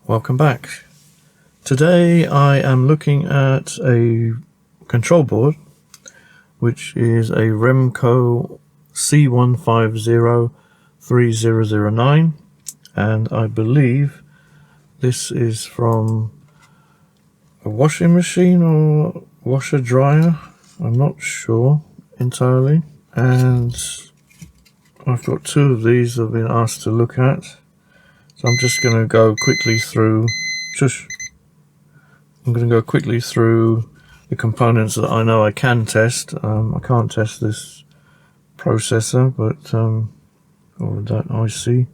Welcome back. Today I am looking at a control board which is a REMCO C1503009, and I believe this is from a washing machine or washer dryer. I'm not sure entirely, and I've got two of these I've been asked to look at, so I'm just going to go quickly through the components that I know I can test. I can't test this processor, or that IC,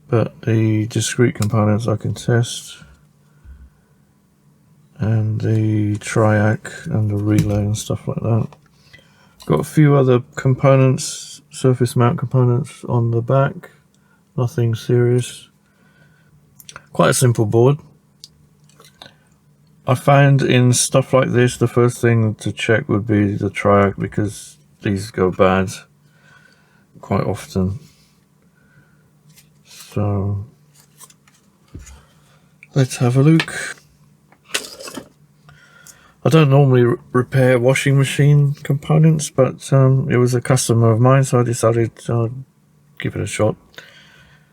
but the discrete components I can test, and the triac and the relay and stuff like that. Got a few other components, surface mount components on the back, nothing serious. Quite a simple board. I find in stuff like this, the first thing to check would be the triac, because these go bad quite often. So let's have a look. I don't normally repair washing machine components, but it was a customer of mine, so I decided I'd give it a shot.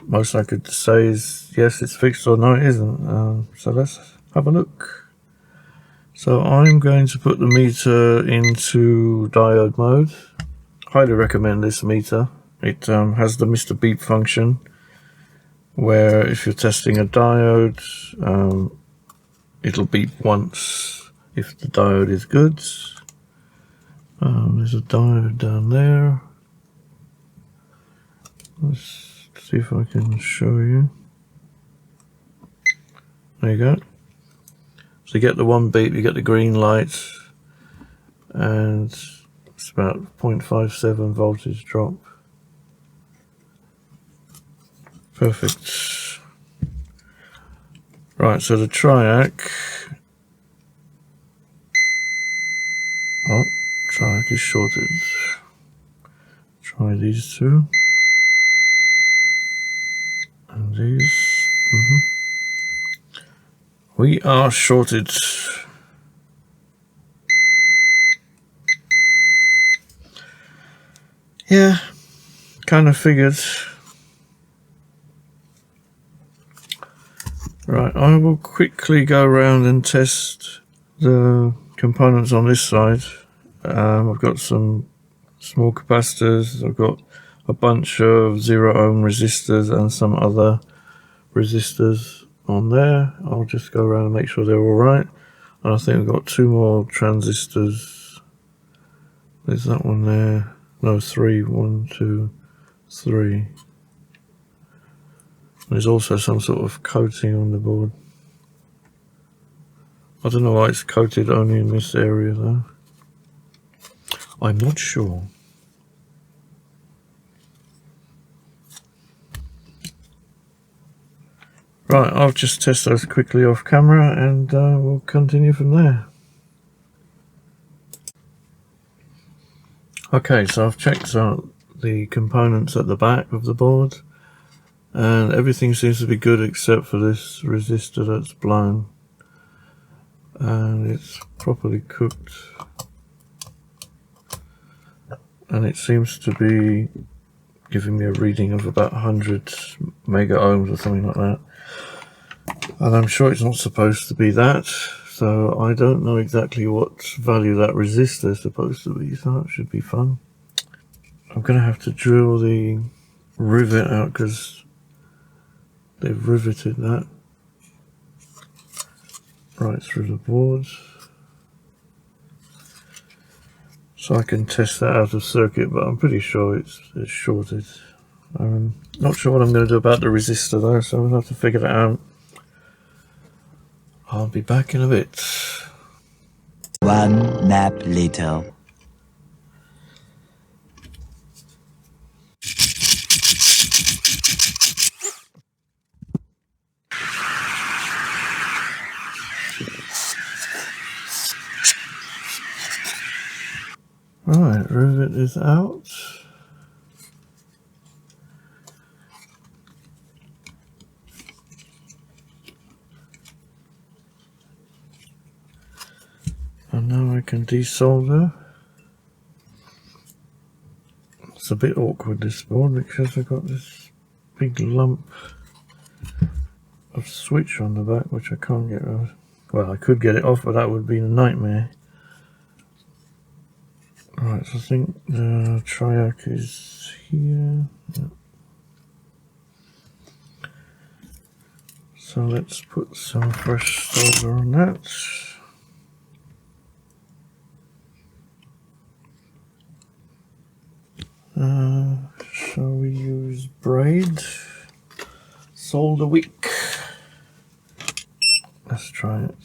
Most I could say is yes, it's fixed, or no, it isn't. So let's have a look. So I'm going to put the meter into diode mode. Highly recommend this meter. It has the Mr. Beep function, where if you're testing a diode, it'll beep once if the diode is good. There's a diode down there. Let's see if I can show you. There you go. So you get the one beep, you get the green light, and it's about 0.57 voltage drop. Perfect. Right, so the triac. Oh, triac is shorted. Try these two. And these. We are shorted. Yeah, kind of figured. Right, I will quickly go around and test the components on this side. I've got some small capacitors, I've got a bunch of 0 ohm resistors and some other resistors on there. I'll just go around and make sure they're all right. And I think we've got two more transistors. There's that one there. No, three. 1, 2, 3. There's also some sort of coating on the board. I don't know why it's coated only in this area though. I'm not sure. Right, I'll just test those quickly off camera, and we'll continue from there. Okay, so I've checked out the components at the back of the board, and everything seems to be good except for this resistor that's blown, and it's properly cooked, and it seems to be giving me a reading of about 100 mega ohms or something like that. And I'm sure it's not supposed to be that, so I don't know exactly what value that resistor is supposed to be, so that should be fun. I'm going to have to drill the rivet out because they've riveted that right through the board. So I can test that out of circuit, but I'm pretty sure it's shorted. I'm not sure what I'm going to do about the resistor though, so I'll have to figure that out. I'll be back in a bit. One nap later. Right, rivet is out. Now I can desolder. It's a bit awkward, this board, because I've got this big lump of switch on the back which I can't get off. Well, I could get it off, but that would be a nightmare. Right, so I think the triac is here. Yep. So let's put some fresh solder on that. Shall we use braid? Solder wick. Let's try it.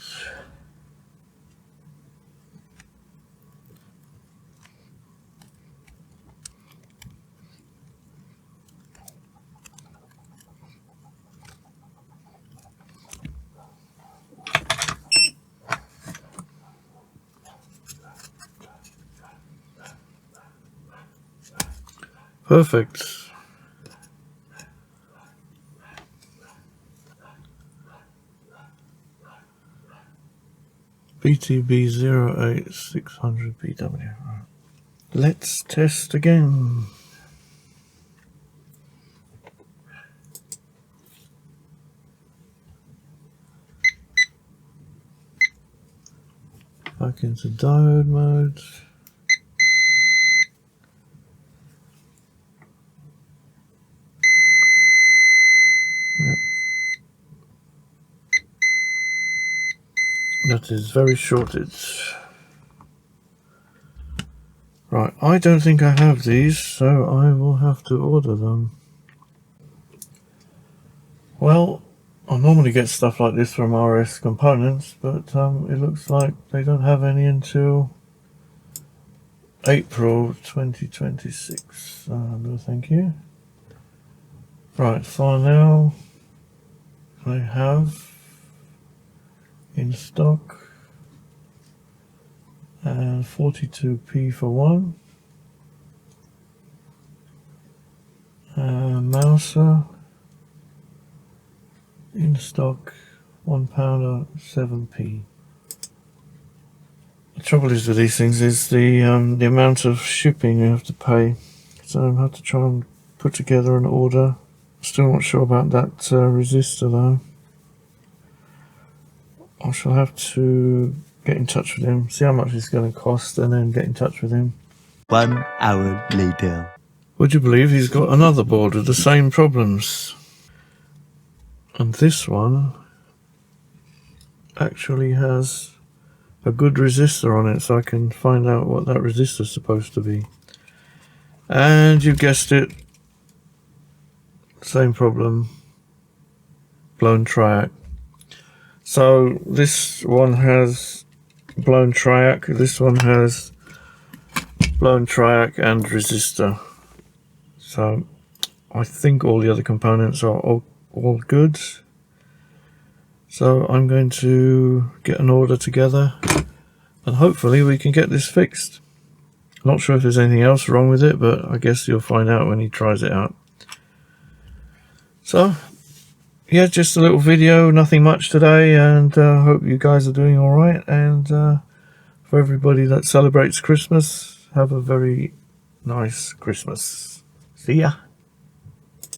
Perfect. BTB 08600 BW. Let's test again. Back into diode mode. Yep. That is very shorted. Right, I don't think I have these, so I will have to order them. Well, I normally get stuff like this from RS Components, but it looks like they don't have any until April 2026. No, thank you. Right, so now I have in stock 42p for one, Mouser in stock £1 7p. The trouble is with these things is the amount of shipping you have to pay, so I have to try and put together an order. Still not sure about that resistor though. I shall have to get in touch with him, see how much it's going to cost, and then get in touch with him. 1 hour later. Would you believe he's got another board with the same problems? And this one actually has a good resistor on it, so I can find out what that resistor is supposed to be. And you guessed it, same problem, blown triac. So this one has blown triac, this one has blown triac and resistor. So I think all the other components are all good. So I'm going to get an order together and hopefully we can get this fixed. Not sure if there's anything else wrong with it, but I guess you'll find out when he tries it out. So yeah, just a little video, nothing much today, and hope you guys are doing alright, and for everybody that celebrates Christmas, have a very nice Christmas. See ya.